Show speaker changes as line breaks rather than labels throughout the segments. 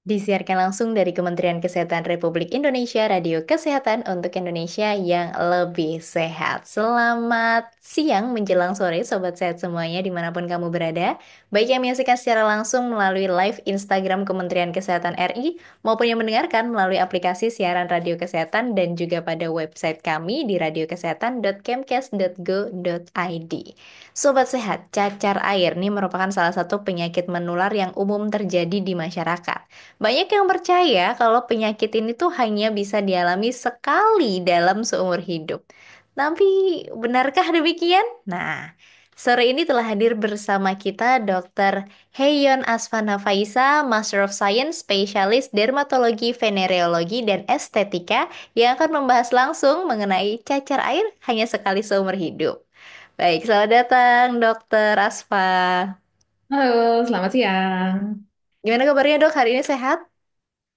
Disiarkan langsung dari Kementerian Kesehatan Republik Indonesia, Radio Kesehatan untuk Indonesia yang lebih sehat. Selamat siang menjelang sore, Sobat Sehat semuanya dimanapun kamu berada. Baik yang menyaksikan secara langsung melalui live Instagram Kementerian Kesehatan RI, maupun yang mendengarkan melalui aplikasi siaran Radio Kesehatan dan juga pada website kami di radiokesehatan.kemkes.go.id. Sobat Sehat, cacar air ini merupakan salah satu penyakit menular yang umum terjadi di masyarakat. Banyak yang percaya kalau penyakit ini tuh hanya bisa dialami sekali dalam seumur hidup. Tapi benarkah demikian? Nah, sore ini telah hadir bersama kita Dr. Heyon Asfana Faisa, Master of Science, spesialis dermatologi, venereologi, dan estetika yang akan membahas langsung mengenai cacar air hanya sekali seumur hidup. Baik, selamat datang Dr. Asfa.
Halo, selamat siang.
Gimana kabarnya dok? Hari ini sehat?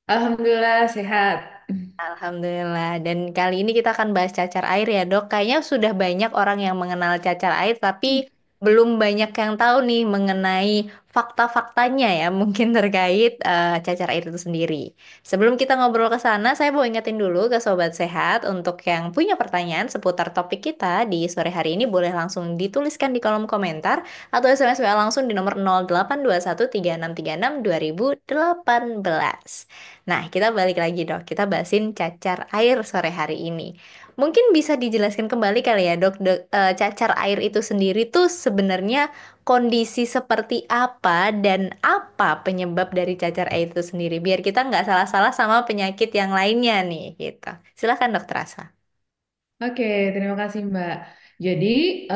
Alhamdulillah sehat.
Alhamdulillah. Dan kali ini kita akan bahas cacar air ya, Dok. Kayaknya sudah banyak orang yang mengenal cacar air, tapi belum banyak yang tahu nih mengenai fakta-faktanya ya, mungkin terkait cacar air itu sendiri. Sebelum kita ngobrol ke sana, saya mau ingetin dulu ke Sobat Sehat untuk yang punya pertanyaan seputar topik kita di sore hari ini boleh langsung dituliskan di kolom komentar atau SMS WA langsung di nomor 082136362018. Nah, kita balik lagi dok. Kita bahasin cacar air sore hari ini. Mungkin bisa dijelaskan kembali kali ya dok, cacar air itu sendiri tuh sebenarnya kondisi seperti apa dan apa penyebab dari cacar air itu sendiri. Biar kita nggak salah-salah sama penyakit yang lainnya nih gitu. Silakan dokter Asa.
Oke, terima kasih Mbak. Jadi,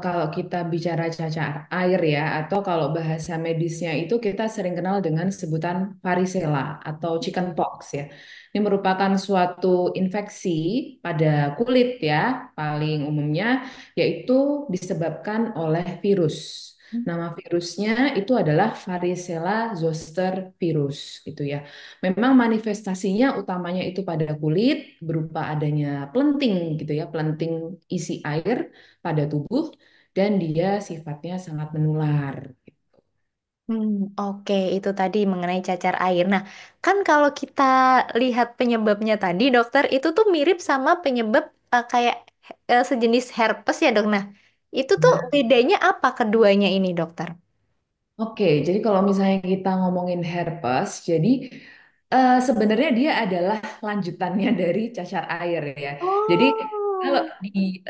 kalau kita bicara cacar air ya, atau kalau bahasa medisnya itu kita sering kenal dengan sebutan varicella atau chickenpox ya. Ini merupakan suatu infeksi pada kulit ya, paling umumnya, yaitu disebabkan oleh virus. Nama virusnya itu adalah varicella zoster virus, gitu ya. Memang manifestasinya utamanya itu pada kulit berupa adanya pelenting gitu ya, pelenting isi air pada tubuh dan dia sifatnya sangat menular.
Oke, itu tadi mengenai cacar air. Nah, kan kalau kita lihat penyebabnya tadi, dokter, itu tuh mirip sama penyebab kayak sejenis herpes ya, dok. Nah, itu tuh bedanya apa keduanya ini, dokter?
Oke, jadi kalau misalnya kita ngomongin herpes, jadi sebenarnya dia adalah lanjutannya dari cacar air ya. Jadi kalau
Oh.
di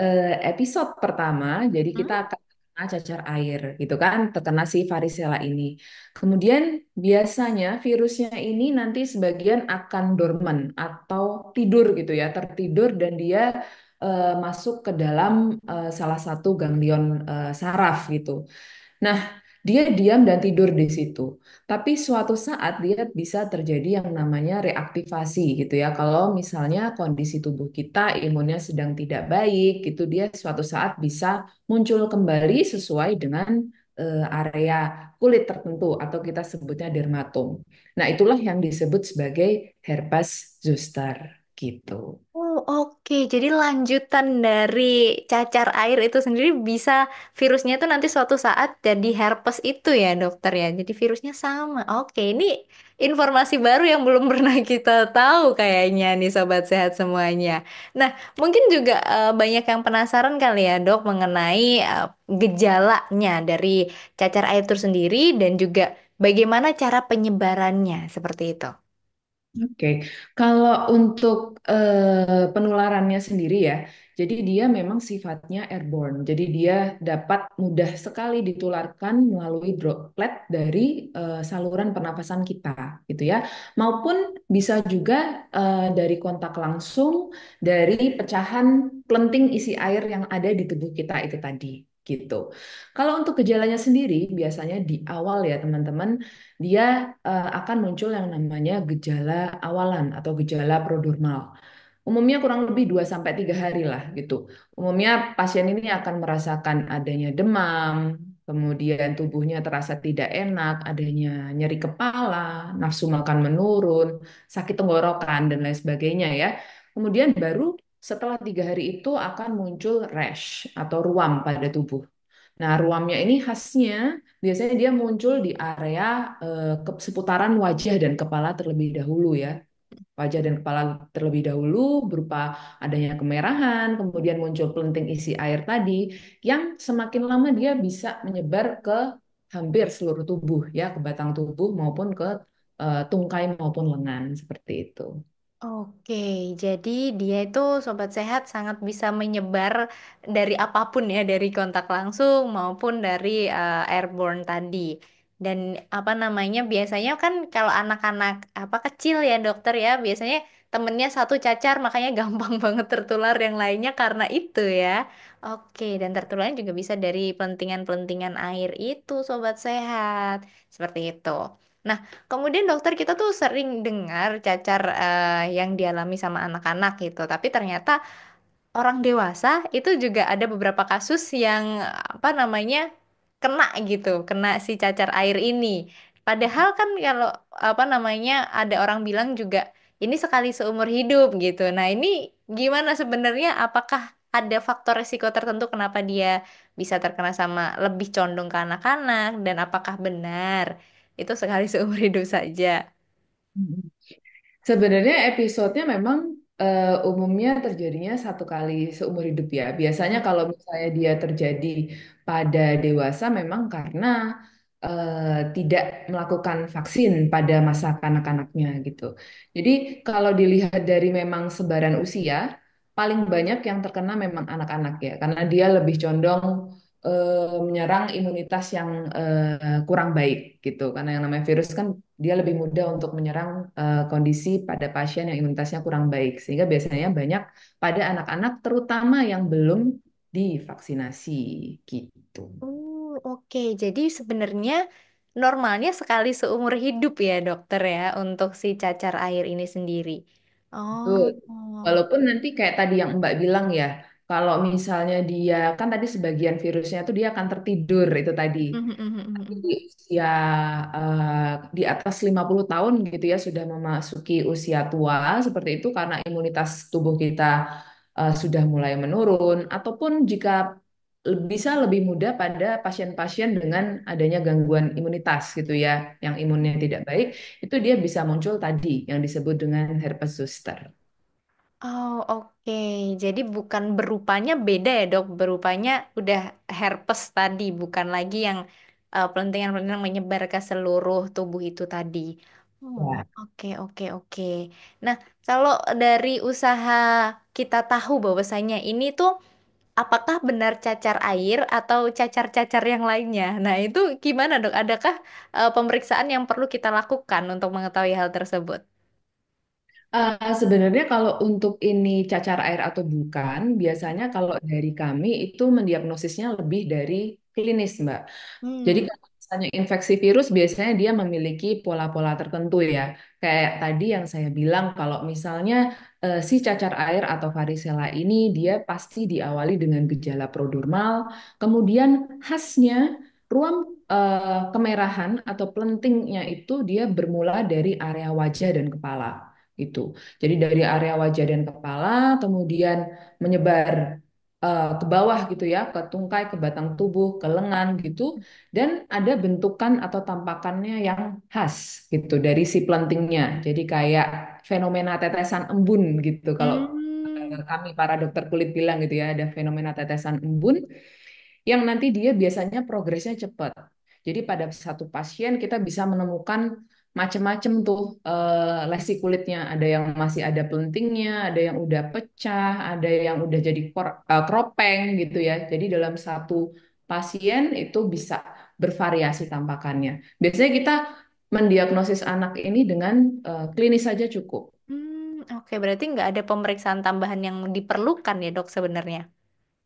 episode pertama, jadi kita
Hmm?
akan terkena cacar air, gitu kan, terkena si varicella ini. Kemudian biasanya virusnya ini nanti sebagian akan dormant atau tidur gitu ya, tertidur dan dia masuk ke dalam salah satu ganglion saraf gitu. Nah, dia diam dan tidur di situ. Tapi suatu saat dia bisa terjadi yang namanya reaktivasi gitu ya. Kalau misalnya kondisi tubuh kita imunnya sedang tidak baik, gitu dia suatu saat bisa muncul kembali sesuai dengan area kulit tertentu atau kita sebutnya dermatom. Nah, itulah yang disebut sebagai herpes zoster gitu.
Oh, oke. Jadi lanjutan dari cacar air itu sendiri bisa virusnya itu nanti suatu saat jadi herpes itu ya, dokter ya. Jadi virusnya sama. Oke, ini informasi baru yang belum pernah kita tahu kayaknya nih sobat sehat semuanya. Nah, mungkin juga banyak yang penasaran kali ya, Dok, mengenai gejalanya dari cacar air itu sendiri dan juga bagaimana cara penyebarannya seperti itu.
Oke, kalau untuk penularannya sendiri ya, jadi dia memang sifatnya airborne. Jadi dia dapat mudah sekali ditularkan melalui droplet dari saluran pernapasan kita, gitu ya. Maupun bisa juga dari kontak langsung dari pecahan pelenting isi air yang ada di tubuh kita itu tadi, gitu. Kalau untuk gejalanya sendiri, biasanya di awal ya teman-teman dia akan muncul yang namanya gejala awalan atau gejala prodromal. Umumnya kurang lebih 2 sampai 3 hari lah gitu. Umumnya pasien ini akan merasakan adanya demam, kemudian tubuhnya terasa tidak enak, adanya nyeri kepala, nafsu makan menurun, sakit tenggorokan, dan lain sebagainya ya. Kemudian baru setelah 3 hari itu akan muncul rash atau ruam pada tubuh. Nah, ruamnya ini khasnya biasanya dia muncul di area seputaran wajah dan kepala terlebih dahulu ya. Wajah dan kepala terlebih dahulu berupa adanya kemerahan, kemudian muncul pelenting isi air tadi yang semakin lama dia bisa menyebar ke hampir seluruh tubuh ya, ke batang tubuh maupun ke tungkai maupun lengan seperti itu.
Oke, jadi dia itu sobat sehat sangat bisa menyebar dari apapun ya, dari kontak langsung maupun dari airborne tadi. Dan apa namanya, biasanya kan kalau anak-anak apa kecil ya dokter ya, biasanya temennya satu cacar makanya gampang banget tertular yang lainnya karena itu ya. Oke, dan tertularnya juga bisa dari pelentingan-pelentingan air itu sobat sehat. Seperti itu. Nah, kemudian dokter kita tuh sering dengar cacar yang dialami sama anak-anak gitu, tapi ternyata orang dewasa itu juga ada beberapa kasus yang apa namanya kena gitu, kena si cacar air ini. Padahal kan kalau apa namanya ada orang bilang juga ini sekali seumur hidup gitu. Nah, ini gimana sebenarnya? Apakah ada faktor risiko tertentu kenapa dia bisa terkena sama lebih condong ke anak-anak dan apakah benar itu sekali seumur hidup saja?
Sebenarnya episodenya memang umumnya terjadinya satu kali seumur hidup ya. Biasanya kalau misalnya dia terjadi pada dewasa memang karena tidak melakukan vaksin pada masa kanak-kanaknya gitu. Jadi kalau dilihat dari memang sebaran usia, paling banyak yang terkena memang anak-anak ya, karena dia lebih condong menyerang imunitas yang kurang baik gitu. Karena yang namanya virus kan dia lebih mudah untuk menyerang kondisi pada pasien yang imunitasnya kurang baik. Sehingga biasanya banyak pada anak-anak terutama yang belum divaksinasi gitu.
Oke. Jadi sebenarnya normalnya sekali seumur hidup ya dokter ya untuk si cacar air ini sendiri. Oh.
Betul. Walaupun nanti kayak tadi yang Mbak bilang ya, kalau misalnya dia kan tadi sebagian virusnya itu dia akan tertidur itu tadi. Di usia di atas 50 tahun gitu ya sudah memasuki usia tua seperti itu karena imunitas tubuh kita sudah mulai menurun ataupun jika bisa lebih mudah pada pasien-pasien dengan adanya gangguan imunitas gitu ya yang imunnya tidak baik itu dia bisa muncul tadi yang disebut dengan herpes zoster.
Oh, oke. Jadi bukan berupanya beda ya, Dok. Berupanya udah herpes tadi, bukan lagi yang pelentingan-pelentingan menyebar ke seluruh tubuh itu tadi. Oh,
Ya.
oke, oke, oke. Nah, kalau dari usaha kita tahu bahwasanya ini tuh apakah benar cacar air atau cacar-cacar yang lainnya? Nah, itu gimana, Dok? Adakah pemeriksaan yang perlu kita lakukan untuk mengetahui hal tersebut?
Sebenarnya kalau untuk ini cacar air atau bukan, biasanya kalau dari kami itu mendiagnosisnya lebih dari klinis, Mbak. Jadi
Hmm.
kalau misalnya infeksi virus biasanya dia memiliki pola-pola tertentu ya. Kayak tadi yang saya bilang kalau misalnya si cacar air atau varicella ini dia pasti diawali dengan gejala prodromal, kemudian khasnya ruam kemerahan atau pelentingnya itu dia bermula dari area wajah dan kepala gitu. Jadi dari area wajah dan kepala kemudian menyebar ke bawah gitu ya, ke tungkai, ke batang tubuh, ke lengan gitu dan ada bentukan atau tampakannya yang khas gitu dari si plantingnya. Jadi kayak fenomena tetesan embun gitu. Kalau
Hmm.
kami para dokter kulit bilang gitu ya, ada fenomena tetesan embun yang nanti dia biasanya progresnya cepat. Jadi pada satu pasien kita bisa menemukan macam-macam tuh lesi kulitnya. Ada yang masih ada pelentingnya, ada yang udah pecah, ada yang udah jadi kropeng gitu ya. Jadi dalam satu pasien itu bisa bervariasi tampakannya. Biasanya kita mendiagnosis anak ini dengan klinis saja cukup.
Oke, berarti nggak ada pemeriksaan tambahan yang diperlukan ya dok sebenarnya.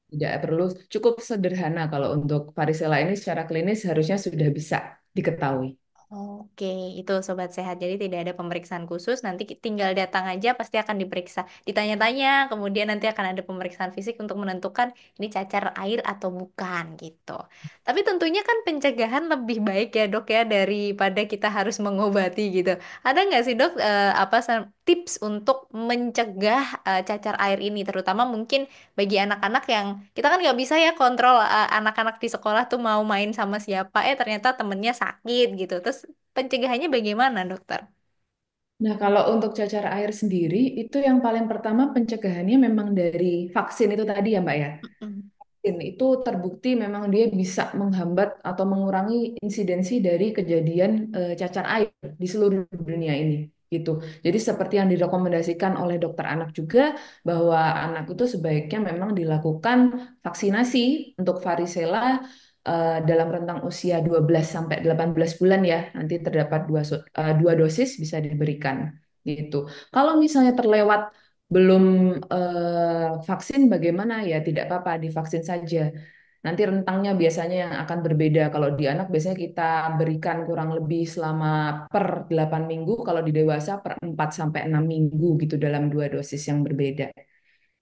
Tidak perlu, cukup sederhana kalau untuk varicella ini secara klinis harusnya sudah bisa diketahui.
Oke, itu sobat sehat. Jadi tidak ada pemeriksaan khusus. Nanti tinggal datang aja, pasti akan diperiksa. Ditanya-tanya, kemudian nanti akan ada pemeriksaan fisik untuk menentukan ini cacar air atau bukan gitu. Tapi tentunya kan pencegahan lebih baik ya dok ya daripada kita harus mengobati gitu. Ada nggak sih dok tips untuk mencegah cacar air ini, terutama mungkin bagi anak-anak yang kita kan nggak bisa ya kontrol anak-anak di sekolah tuh mau main sama siapa, ternyata temennya sakit gitu. Terus pencegahannya bagaimana, dokter?
Nah, kalau untuk cacar air sendiri, itu yang paling pertama pencegahannya memang dari vaksin itu tadi ya, Mbak ya.
Mm-mm.
Vaksin itu terbukti memang dia bisa menghambat atau mengurangi insidensi dari kejadian cacar air di seluruh dunia ini. Gitu. Jadi seperti yang direkomendasikan oleh dokter anak juga bahwa anak itu sebaiknya memang dilakukan vaksinasi untuk varicella dalam rentang usia 12 sampai 18 bulan ya. Nanti terdapat dua dosis bisa diberikan gitu. Kalau misalnya terlewat belum vaksin bagaimana ya tidak apa-apa divaksin saja. Nanti rentangnya biasanya yang akan berbeda. Kalau di anak biasanya kita berikan kurang lebih selama per 8 minggu, kalau di dewasa per 4 sampai 6 minggu gitu dalam dua dosis yang berbeda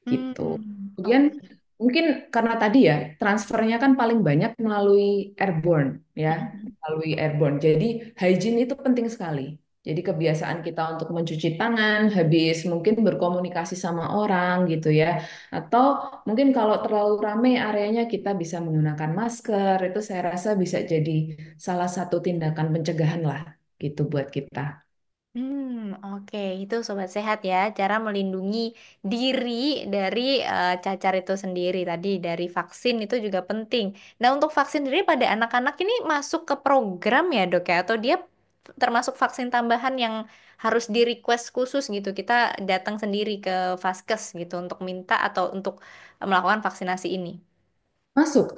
gitu.
Hmm,
Kemudian
oke.
mungkin karena tadi ya transfernya kan paling banyak melalui airborne ya,
Mm-mm.
melalui airborne. Jadi hygiene itu penting sekali. Jadi kebiasaan kita untuk mencuci tangan habis mungkin berkomunikasi sama orang gitu ya. Atau mungkin kalau terlalu ramai areanya kita bisa menggunakan masker. Itu saya rasa bisa jadi salah satu tindakan pencegahan lah gitu buat kita.
Oke, itu sobat sehat ya, cara melindungi diri dari cacar itu sendiri tadi dari vaksin itu juga penting. Nah, untuk vaksin sendiri pada anak-anak ini masuk ke program ya, Dok ya, atau dia termasuk vaksin tambahan yang harus di request khusus gitu. Kita datang sendiri ke Vaskes gitu untuk minta atau untuk melakukan vaksinasi ini.
Masuk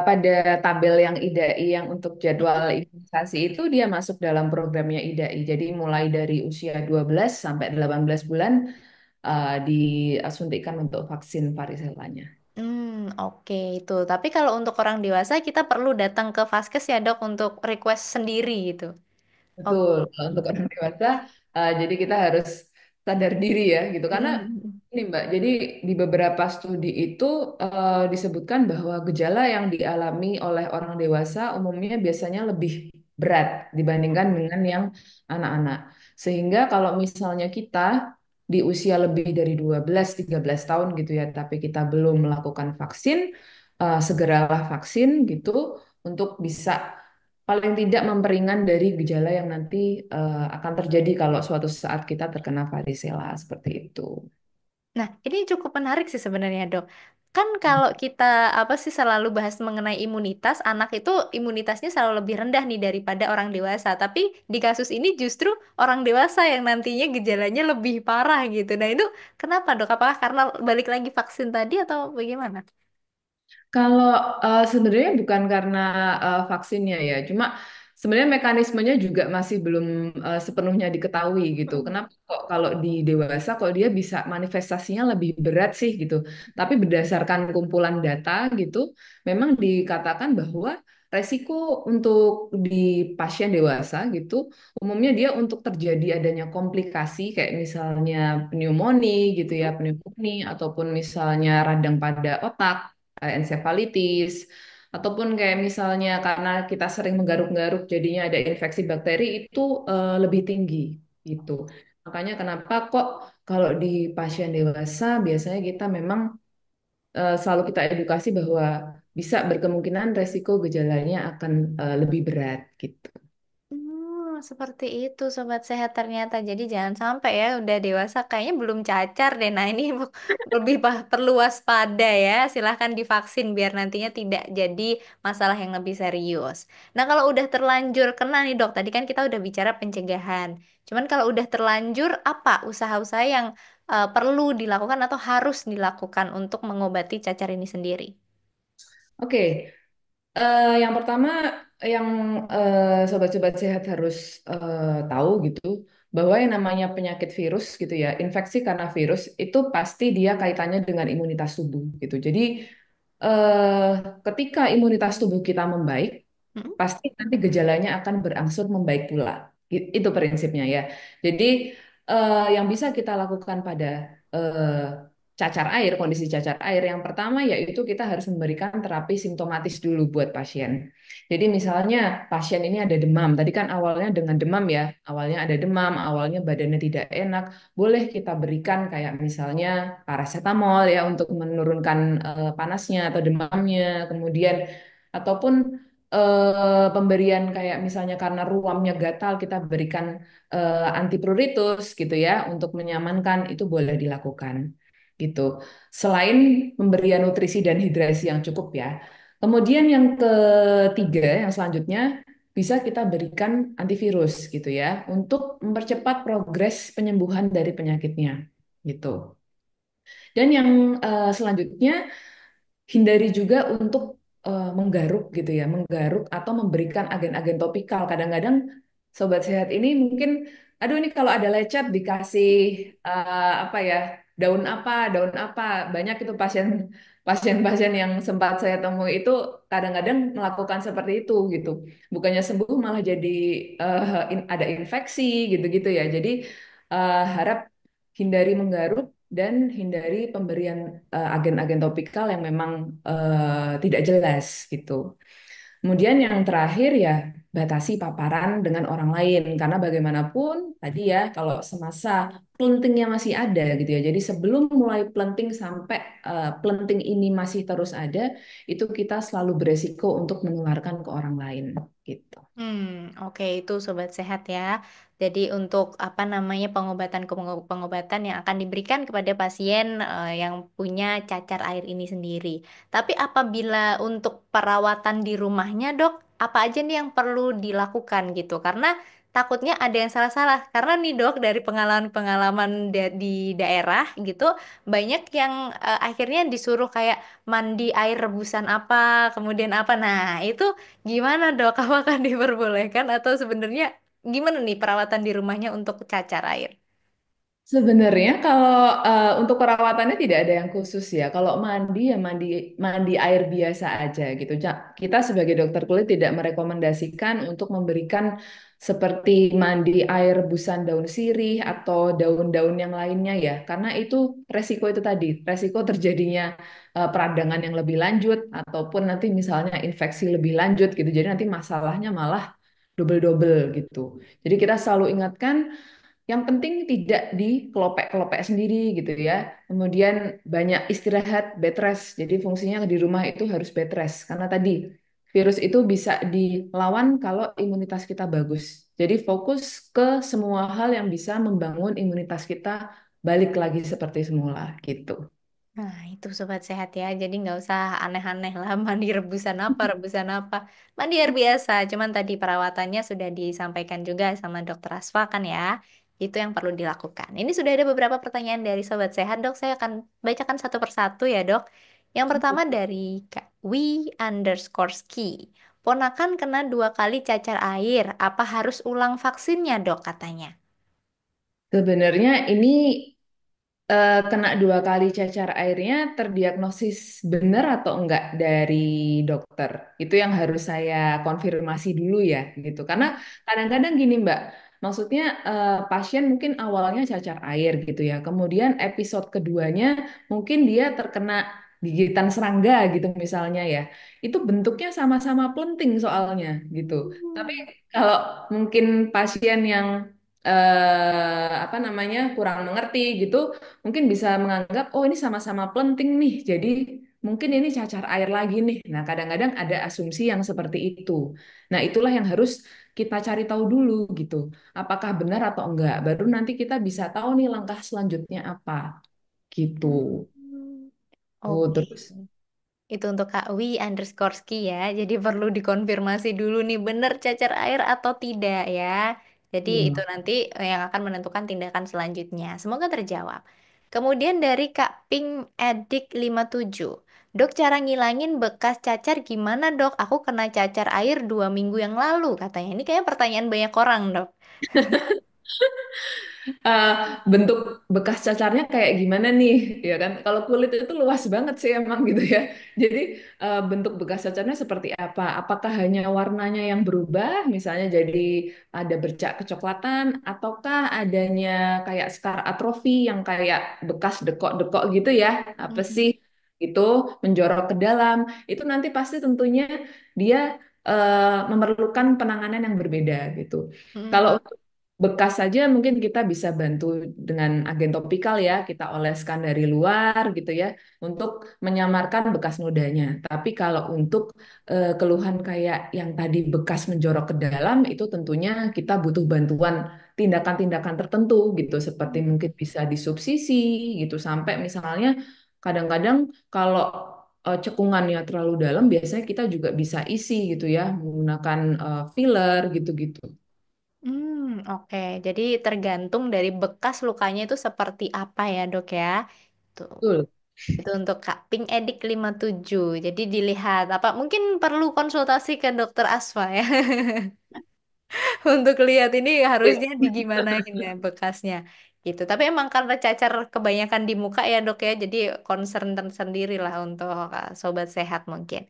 pada tabel yang IDAI yang untuk jadwal imunisasi itu dia masuk dalam programnya IDAI. Jadi mulai dari usia 12 sampai 18 bulan disuntikan untuk vaksin varicellanya.
Oke itu. Tapi kalau untuk orang dewasa kita perlu datang ke Vaskes ya, Dok, untuk request sendiri gitu. Oke.
Betul, kalau untuk orang dewasa, jadi kita harus sadar diri ya gitu. Karena ini Mbak, jadi di beberapa studi itu disebutkan bahwa gejala yang dialami oleh orang dewasa umumnya biasanya lebih berat dibandingkan dengan yang anak-anak. Sehingga kalau misalnya kita di usia lebih dari 12-13 tahun gitu ya, tapi kita belum melakukan vaksin, segeralah vaksin gitu untuk bisa paling tidak memperingan dari gejala yang nanti akan terjadi kalau suatu saat kita terkena varicella seperti itu.
Nah, ini cukup menarik sih sebenarnya, Dok. Kan kalau kita apa sih selalu bahas mengenai imunitas, anak itu imunitasnya selalu lebih rendah nih daripada orang dewasa. Tapi di kasus ini justru orang dewasa yang nantinya gejalanya lebih parah gitu. Nah, itu kenapa, Dok? Apakah karena balik lagi vaksin tadi atau bagaimana?
Kalau sebenarnya bukan karena vaksinnya ya, cuma sebenarnya mekanismenya juga masih belum sepenuhnya diketahui gitu.
Mm.
Kenapa kok kalau di dewasa kok dia bisa manifestasinya lebih berat sih gitu. Tapi berdasarkan kumpulan data gitu, memang dikatakan bahwa resiko untuk di pasien dewasa gitu, umumnya dia untuk terjadi adanya komplikasi kayak misalnya pneumonia gitu ya, pneumonia ataupun misalnya radang pada otak ensefalitis, ataupun kayak misalnya karena kita sering menggaruk-garuk jadinya ada infeksi bakteri itu lebih tinggi gitu. Makanya kenapa kok kalau di pasien dewasa biasanya kita memang selalu kita edukasi bahwa bisa berkemungkinan resiko gejalanya akan lebih berat gitu.
Seperti itu sobat sehat ternyata. Jadi jangan sampai ya udah dewasa kayaknya belum cacar deh. Nah, ini lebih perlu waspada ya. Silahkan divaksin biar nantinya tidak jadi masalah yang lebih serius. Nah, kalau udah terlanjur kena nih dok, tadi kan kita udah bicara pencegahan. Cuman kalau udah terlanjur apa usaha-usaha yang perlu dilakukan atau harus dilakukan untuk mengobati cacar ini sendiri?
Oke, yang pertama yang sobat-sobat sehat harus tahu gitu bahwa yang namanya penyakit virus gitu ya, infeksi karena virus itu pasti dia kaitannya dengan imunitas tubuh gitu. Jadi eh, ketika imunitas tubuh kita membaik,
Mm-mm.
pasti nanti gejalanya akan berangsur membaik pula. Itu prinsipnya ya. Jadi yang bisa kita lakukan pada eh, cacar air, kondisi cacar air, yang pertama yaitu kita harus memberikan terapi simptomatis dulu buat pasien. Jadi misalnya pasien ini ada demam, tadi kan awalnya dengan demam ya, awalnya ada demam, awalnya badannya tidak enak, boleh kita berikan kayak misalnya paracetamol ya untuk menurunkan panasnya atau demamnya, kemudian ataupun pemberian kayak misalnya karena ruamnya gatal kita berikan antipruritus gitu ya untuk menyamankan itu boleh dilakukan gitu. Selain pemberian nutrisi dan hidrasi yang cukup ya. Kemudian yang ketiga, yang selanjutnya bisa kita berikan antivirus gitu ya untuk mempercepat progres penyembuhan dari penyakitnya gitu. Dan yang selanjutnya hindari juga untuk menggaruk gitu ya, menggaruk atau memberikan agen-agen topikal. Kadang-kadang sobat sehat ini mungkin, aduh ini kalau ada lecet dikasih apa ya, daun apa. Banyak itu pasien-pasien yang sempat saya temui itu kadang-kadang melakukan seperti itu gitu. Bukannya sembuh malah jadi ada infeksi gitu-gitu ya. Jadi harap hindari menggaruk dan hindari pemberian agen-agen topikal yang memang tidak jelas gitu. Kemudian yang terakhir ya batasi paparan dengan orang lain karena bagaimanapun tadi ya kalau semasa plantingnya masih ada gitu ya. Jadi sebelum mulai planting sampai planting ini masih terus ada, itu kita selalu beresiko untuk menularkan ke orang lain gitu.
Oke itu sobat sehat ya. Jadi untuk apa namanya pengobatan yang akan diberikan kepada pasien yang punya cacar air ini sendiri. Tapi apabila untuk perawatan di rumahnya, Dok, apa aja nih yang perlu dilakukan gitu? Karena takutnya ada yang salah-salah. Karena nih, Dok, dari pengalaman-pengalaman di daerah gitu, banyak yang akhirnya disuruh kayak mandi air rebusan apa, kemudian apa. Nah, itu gimana dok? Apakah diperbolehkan atau sebenarnya gimana nih perawatan di rumahnya untuk cacar air?
Sebenarnya kalau untuk perawatannya tidak ada yang khusus ya. Kalau mandi ya mandi mandi air biasa aja gitu. Kita sebagai dokter kulit tidak merekomendasikan untuk memberikan seperti mandi air rebusan daun sirih atau daun-daun yang lainnya ya. Karena itu resiko itu tadi, resiko terjadinya peradangan yang lebih lanjut ataupun nanti misalnya infeksi lebih lanjut gitu. Jadi nanti masalahnya malah double-double gitu. Jadi kita selalu ingatkan yang penting tidak dikelopek-kelopek sendiri gitu ya. Kemudian banyak istirahat, bed rest. Jadi fungsinya di rumah itu harus bed rest. Karena tadi virus itu bisa dilawan kalau imunitas kita bagus. Jadi fokus ke semua hal yang bisa membangun imunitas kita balik lagi seperti semula gitu.
Nah, itu sobat sehat ya. Jadi nggak usah aneh-aneh lah mandi rebusan apa. Mandi air biasa. Cuman tadi perawatannya sudah disampaikan juga sama dokter Asfa kan ya. Itu yang perlu dilakukan. Ini sudah ada beberapa pertanyaan dari sobat sehat, Dok. Saya akan bacakan satu persatu ya, Dok. Yang pertama dari Kak wi_ski. Ponakan kena 2 kali cacar air. Apa harus ulang vaksinnya, Dok, katanya?
Sebenarnya ini kena 2 kali cacar airnya terdiagnosis benar atau enggak dari dokter? Itu yang harus saya konfirmasi dulu ya, gitu. Karena kadang-kadang gini Mbak, maksudnya pasien mungkin awalnya cacar air gitu ya, kemudian episode keduanya mungkin dia terkena gigitan serangga gitu misalnya ya. Itu bentuknya sama-sama plenting soalnya gitu. Tapi
Hmm.
kalau mungkin pasien yang apa namanya kurang mengerti gitu mungkin bisa menganggap, oh ini sama-sama penting nih, jadi mungkin ini cacar air lagi nih. Nah, kadang-kadang ada asumsi yang seperti itu. Nah, itulah yang harus kita cari tahu dulu gitu. Apakah benar atau enggak. Baru nanti kita bisa tahu nih langkah selanjutnya apa gitu.
Hmm.
Oh,
Oke.
terus.
Itu untuk Kak wi_ski ya. Jadi perlu dikonfirmasi dulu nih benar cacar air atau tidak ya. Jadi itu
Iya.
nanti yang akan menentukan tindakan selanjutnya. Semoga terjawab. Kemudian dari Kak Pink Edik 57. Dok, cara ngilangin bekas cacar gimana dok? Aku kena cacar air 2 minggu yang lalu katanya. Ini kayaknya pertanyaan banyak orang dok.
eh, bentuk bekas cacarnya kayak gimana nih, ya kan? Kalau kulit itu luas banget sih emang gitu ya. Jadi bentuk bekas cacarnya seperti apa? Apakah hanya warnanya yang berubah, misalnya jadi ada bercak kecoklatan, ataukah adanya kayak scar atrofi yang kayak bekas dekok-dekok gitu ya? Apa sih? Itu menjorok ke dalam. Itu nanti pasti tentunya dia memerlukan penanganan yang berbeda gitu. Kalau
Hmm.
bekas saja mungkin kita bisa bantu dengan agen topikal ya, kita oleskan dari luar gitu ya untuk menyamarkan bekas nodanya. Tapi kalau untuk keluhan kayak yang tadi bekas menjorok ke dalam itu tentunya kita butuh bantuan tindakan-tindakan tertentu gitu seperti mungkin bisa disubsisi gitu sampai misalnya kadang-kadang kalau cekungannya terlalu dalam biasanya kita juga bisa isi gitu ya menggunakan filler gitu-gitu.
Oke. Jadi tergantung dari bekas lukanya itu seperti apa ya, Dok ya. Tuh.
Betul.
Itu untuk Kak Pink Edik 57. Jadi dilihat apa mungkin perlu konsultasi ke dokter Asfa ya untuk lihat ini harusnya digimanain ya bekasnya gitu. Tapi emang karena cacar kebanyakan di muka ya, Dok ya. Jadi concern tersendiri lah untuk sobat sehat mungkin.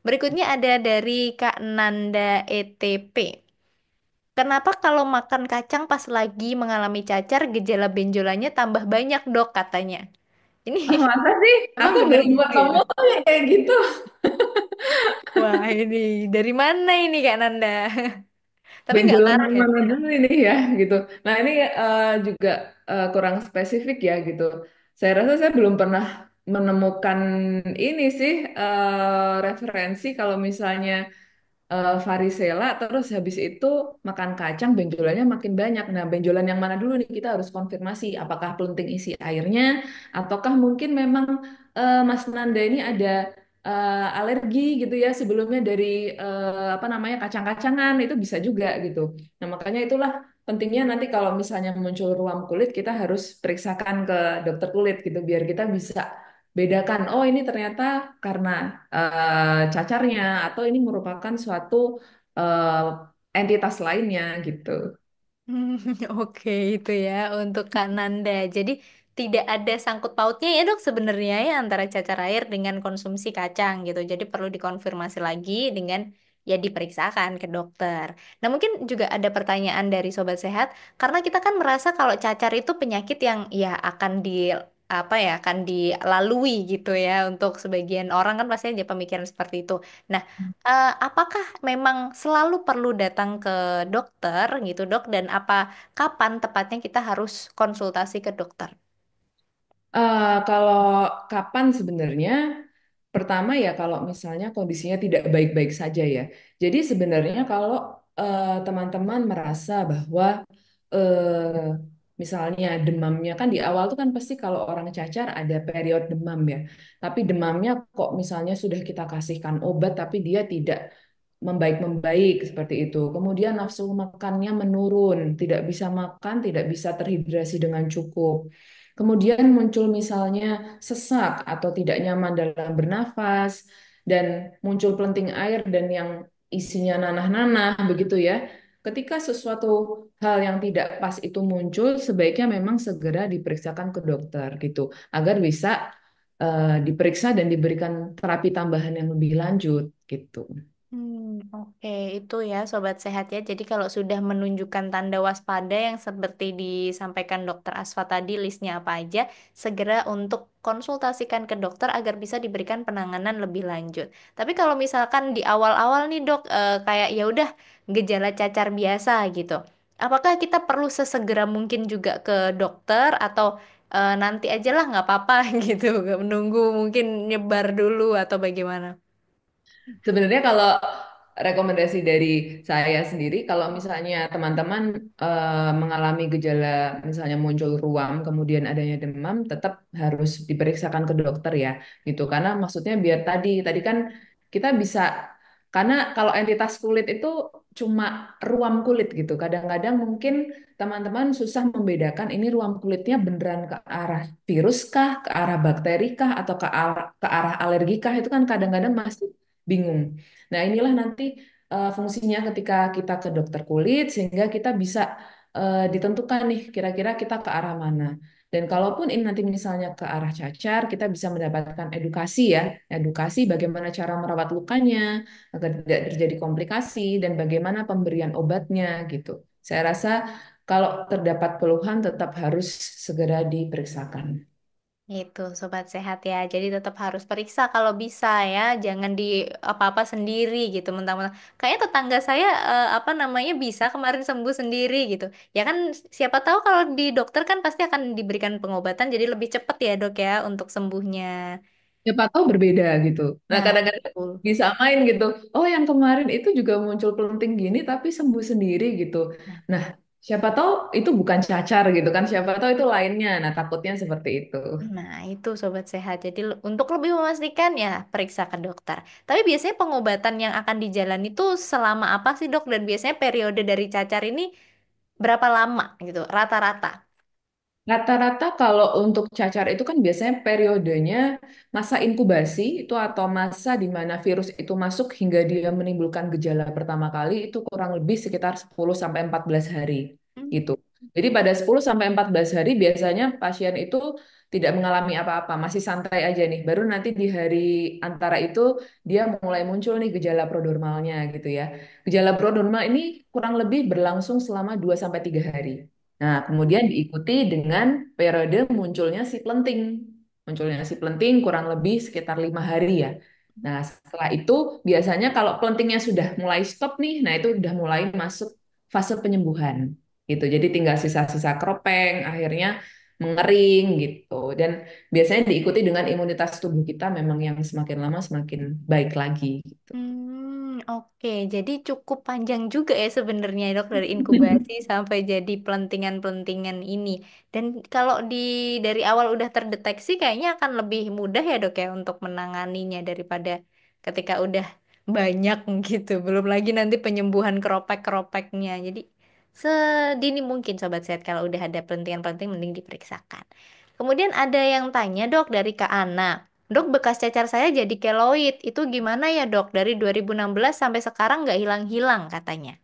Berikutnya ada dari Kak Nanda ETP. Kenapa kalau makan kacang pas lagi mengalami cacar, gejala benjolannya tambah banyak, Dok, katanya? Ini
Ah, masa sih?
emang
Aku
bener
belum
gitu ya?
ketemu yang kayak gitu.
Wah, ini dari mana ini Kak Nanda? Tapi nggak
Benjolan
ngaruh
yang
ya?
mana dulu ini ya gitu. Nah ini juga kurang spesifik ya gitu. Saya rasa saya belum pernah menemukan ini sih referensi kalau misalnya varicella terus habis itu makan kacang benjolannya makin banyak. Nah, benjolan yang mana dulu nih kita harus konfirmasi apakah penting isi airnya ataukah mungkin memang Mas Nanda ini ada alergi gitu ya sebelumnya dari apa namanya kacang-kacangan itu bisa juga gitu. Nah, makanya itulah pentingnya nanti kalau misalnya muncul ruam kulit kita harus periksakan ke dokter kulit gitu biar kita bisa bedakan oh ini ternyata karena cacarnya atau ini merupakan suatu entitas lainnya gitu.
Hmm, oke, itu ya untuk Kak Nanda. Jadi tidak ada sangkut pautnya ya, Dok, sebenarnya ya antara cacar air dengan konsumsi kacang gitu. Jadi perlu dikonfirmasi lagi dengan ya diperiksakan ke dokter. Nah, mungkin juga ada pertanyaan dari Sobat Sehat karena kita kan merasa kalau cacar itu penyakit yang ya akan di apa ya akan dilalui gitu ya untuk sebagian orang kan pasti ada pemikiran seperti itu. Nah, apakah memang selalu perlu datang ke dokter gitu dok dan apa kapan tepatnya kita harus konsultasi ke dokter?
Kalau kapan sebenarnya? Pertama ya kalau misalnya kondisinya tidak baik-baik saja ya. Jadi sebenarnya kalau teman-teman merasa bahwa misalnya demamnya kan di awal tuh kan pasti kalau orang cacar ada period demam ya. Tapi demamnya kok misalnya sudah kita kasihkan obat tapi dia tidak membaik-membaik seperti itu. Kemudian nafsu makannya menurun, tidak bisa makan, tidak bisa terhidrasi dengan cukup. Kemudian muncul misalnya sesak atau tidak nyaman dalam bernafas dan muncul pelenting air dan yang isinya nanah-nanah begitu ya. Ketika sesuatu hal yang tidak pas itu muncul, sebaiknya memang segera diperiksakan ke dokter gitu agar bisa diperiksa dan diberikan terapi tambahan yang lebih lanjut gitu.
Oke, itu ya sobat sehat ya. Jadi kalau sudah menunjukkan tanda waspada yang seperti disampaikan dokter Asfa tadi, listnya apa aja, segera untuk konsultasikan ke dokter agar bisa diberikan penanganan lebih lanjut. Tapi kalau misalkan di awal-awal nih dok, kayak ya udah gejala cacar biasa gitu, apakah kita perlu sesegera mungkin juga ke dokter atau nanti aja lah nggak apa-apa gitu, menunggu mungkin nyebar dulu atau bagaimana?
Sebenarnya kalau rekomendasi dari saya sendiri, kalau misalnya teman-teman mengalami gejala, misalnya muncul ruam, kemudian adanya demam, tetap harus diperiksakan ke dokter ya, gitu. Karena maksudnya biar tadi kan kita bisa, karena kalau entitas kulit itu cuma ruam kulit gitu. Kadang-kadang mungkin teman-teman susah membedakan ini ruam kulitnya beneran ke arah virus kah, ke arah bakteri kah, atau ke arah alergi kah, itu kan kadang-kadang masih bingung. Nah, inilah nanti fungsinya ketika kita ke dokter kulit sehingga kita bisa ditentukan nih kira-kira kita ke arah mana. Dan kalaupun ini nanti misalnya ke arah cacar, kita bisa mendapatkan edukasi ya, edukasi bagaimana cara merawat lukanya agar tidak terjadi komplikasi dan bagaimana pemberian obatnya gitu. Saya rasa kalau terdapat keluhan tetap harus segera diperiksakan.
Itu sobat sehat ya. Jadi tetap harus periksa kalau bisa ya. Jangan di apa-apa sendiri gitu mentang-mentang. Kayaknya tetangga saya apa namanya bisa kemarin sembuh sendiri gitu. Ya kan siapa tahu kalau di dokter kan pasti akan diberikan pengobatan jadi lebih cepat ya, Dok ya, untuk sembuhnya.
Siapa tahu berbeda gitu. Nah,
Nah,
kadang-kadang
betul.
bisa main gitu. Oh, yang kemarin itu juga muncul pelenting gini tapi sembuh sendiri gitu. Nah, siapa tahu itu bukan cacar gitu kan. Siapa tahu itu lainnya. Nah, takutnya seperti itu.
Nah, itu sobat sehat. Jadi untuk lebih memastikan ya periksa ke dokter. Tapi biasanya pengobatan yang akan dijalani itu selama apa sih, Dok? Dan biasanya periode dari cacar ini berapa lama gitu, rata-rata?
Rata-rata kalau untuk cacar itu kan biasanya periodenya masa inkubasi itu atau masa di mana virus itu masuk hingga dia menimbulkan gejala pertama kali itu kurang lebih sekitar 10 sampai 14 hari
Hmm.
gitu. Jadi pada 10 sampai 14 hari biasanya pasien itu tidak mengalami apa-apa, masih santai aja nih. Baru nanti di hari antara itu dia mulai muncul nih gejala prodromalnya gitu ya. Gejala prodromal ini kurang lebih berlangsung selama 2 sampai 3 hari. Nah, kemudian diikuti dengan periode munculnya si plenting. Munculnya si plenting kurang lebih sekitar 5 hari ya. Nah, setelah itu biasanya kalau plentingnya sudah mulai stop nih, nah itu udah mulai masuk fase penyembuhan gitu. Jadi tinggal sisa-sisa kropeng, akhirnya mengering gitu. Dan biasanya diikuti dengan imunitas tubuh kita memang yang semakin lama semakin baik lagi gitu.
Oke, jadi cukup panjang juga ya sebenarnya dok dari inkubasi sampai jadi pelentingan-pelentingan ini. Dan kalau dari awal udah terdeteksi kayaknya akan lebih mudah ya dok ya untuk menanganinya daripada ketika udah banyak gitu. Belum lagi nanti penyembuhan keropek-keropeknya. Jadi sedini mungkin sobat sehat kalau udah ada pelentingan-pelenting mending diperiksakan. Kemudian ada yang tanya dok dari Kak Ana. Dok, bekas cacar saya jadi keloid. Itu gimana ya, Dok? Dari 2016 sampai sekarang nggak hilang-hilang katanya.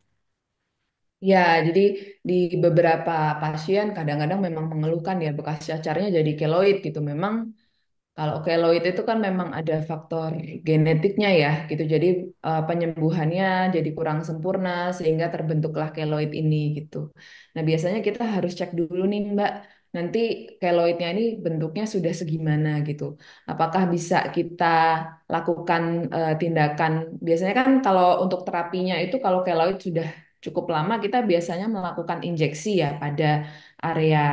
Ya, jadi di beberapa pasien kadang-kadang memang mengeluhkan ya bekas cacarnya jadi keloid gitu. Memang kalau keloid itu kan memang ada faktor genetiknya ya gitu. Jadi penyembuhannya jadi kurang sempurna sehingga terbentuklah keloid ini gitu. Nah, biasanya kita harus cek dulu nih Mbak, nanti keloidnya ini bentuknya sudah segimana gitu. Apakah bisa kita lakukan tindakan? Biasanya kan kalau untuk terapinya itu kalau keloid sudah cukup lama kita biasanya melakukan injeksi ya pada area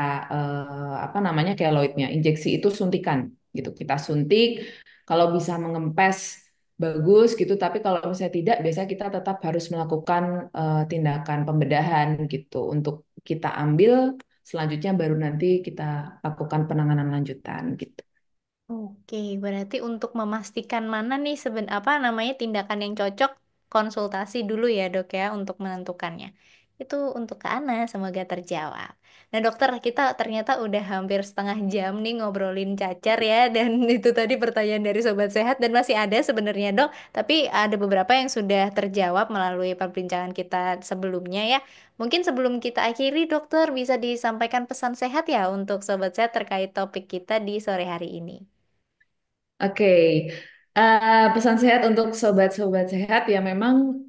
apa namanya keloidnya. Injeksi itu suntikan gitu. Kita suntik, kalau bisa mengempes bagus gitu, tapi kalau misalnya tidak, biasanya kita tetap harus melakukan tindakan pembedahan gitu untuk kita ambil, selanjutnya baru nanti kita lakukan penanganan lanjutan gitu.
Oke, berarti untuk memastikan mana nih apa namanya tindakan yang cocok, konsultasi dulu ya, Dok ya, untuk menentukannya. Itu untuk Kak Ana, semoga terjawab. Nah, dokter, kita ternyata udah hampir setengah jam nih ngobrolin cacar ya, dan itu tadi pertanyaan dari Sobat Sehat, dan masih ada sebenarnya, Dok, tapi ada beberapa yang sudah terjawab melalui perbincangan kita sebelumnya ya. Mungkin sebelum kita akhiri, dokter, bisa disampaikan pesan sehat ya untuk Sobat Sehat terkait topik kita di sore hari ini.
Oke, pesan sehat untuk sobat-sobat sehat ya memang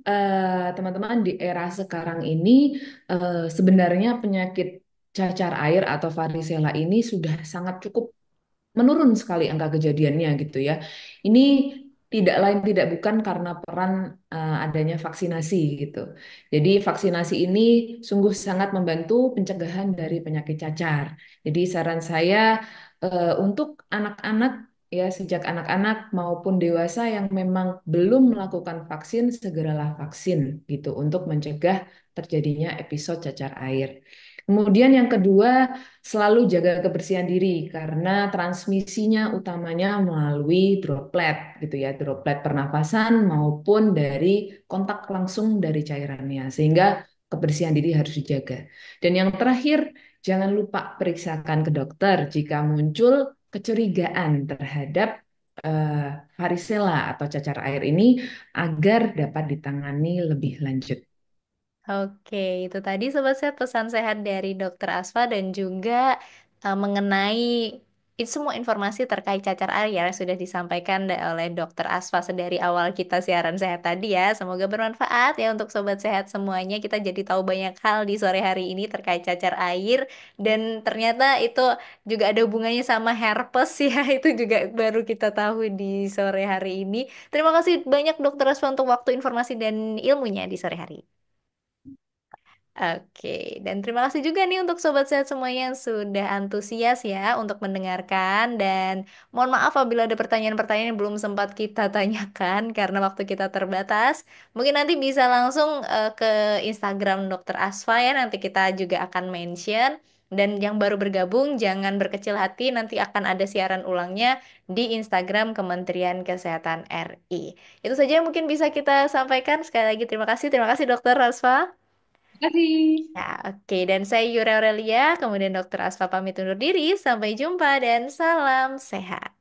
teman-teman di era sekarang ini sebenarnya penyakit cacar air atau varicella ini sudah sangat cukup menurun sekali angka kejadiannya gitu ya. Ini tidak lain tidak bukan karena peran adanya vaksinasi gitu. Jadi vaksinasi ini sungguh sangat membantu pencegahan dari penyakit cacar. Jadi saran saya untuk anak-anak ya sejak anak-anak maupun dewasa yang memang belum melakukan vaksin segeralah vaksin gitu untuk mencegah terjadinya episode cacar air. Kemudian yang kedua, selalu jaga kebersihan diri karena transmisinya utamanya melalui droplet gitu ya, droplet pernafasan maupun dari kontak langsung dari cairannya. Sehingga kebersihan diri harus dijaga. Dan yang terakhir, jangan lupa periksakan ke dokter jika muncul kecurigaan terhadap varicella atau cacar air ini agar dapat ditangani lebih lanjut.
Oke, itu tadi Sobat Sehat pesan sehat dari Dokter Asfa dan juga mengenai itu semua informasi terkait cacar air yang sudah disampaikan oleh Dokter Asfa dari awal kita siaran sehat tadi ya. Semoga bermanfaat ya untuk Sobat Sehat semuanya. Kita jadi tahu banyak hal di sore hari ini terkait cacar air dan ternyata itu juga ada hubungannya sama herpes ya. Itu juga baru kita tahu di sore hari ini. Terima kasih banyak Dokter Asfa untuk waktu informasi dan ilmunya di sore hari. Oke, dan terima kasih juga nih untuk sobat sehat semuanya yang sudah antusias ya untuk mendengarkan dan mohon maaf apabila ada pertanyaan-pertanyaan yang belum sempat kita tanyakan karena waktu kita terbatas. Mungkin nanti bisa langsung ke Instagram Dokter Asfa ya, nanti kita juga akan mention. Dan yang baru bergabung jangan berkecil hati, nanti akan ada siaran ulangnya di Instagram Kementerian Kesehatan RI. Itu saja yang mungkin bisa kita sampaikan. Sekali lagi terima kasih Dokter Asfa.
Terima kasih.
Ya, oke. Dan saya Yura Aurelia, kemudian Dokter Asfa pamit undur diri. Sampai jumpa dan salam sehat.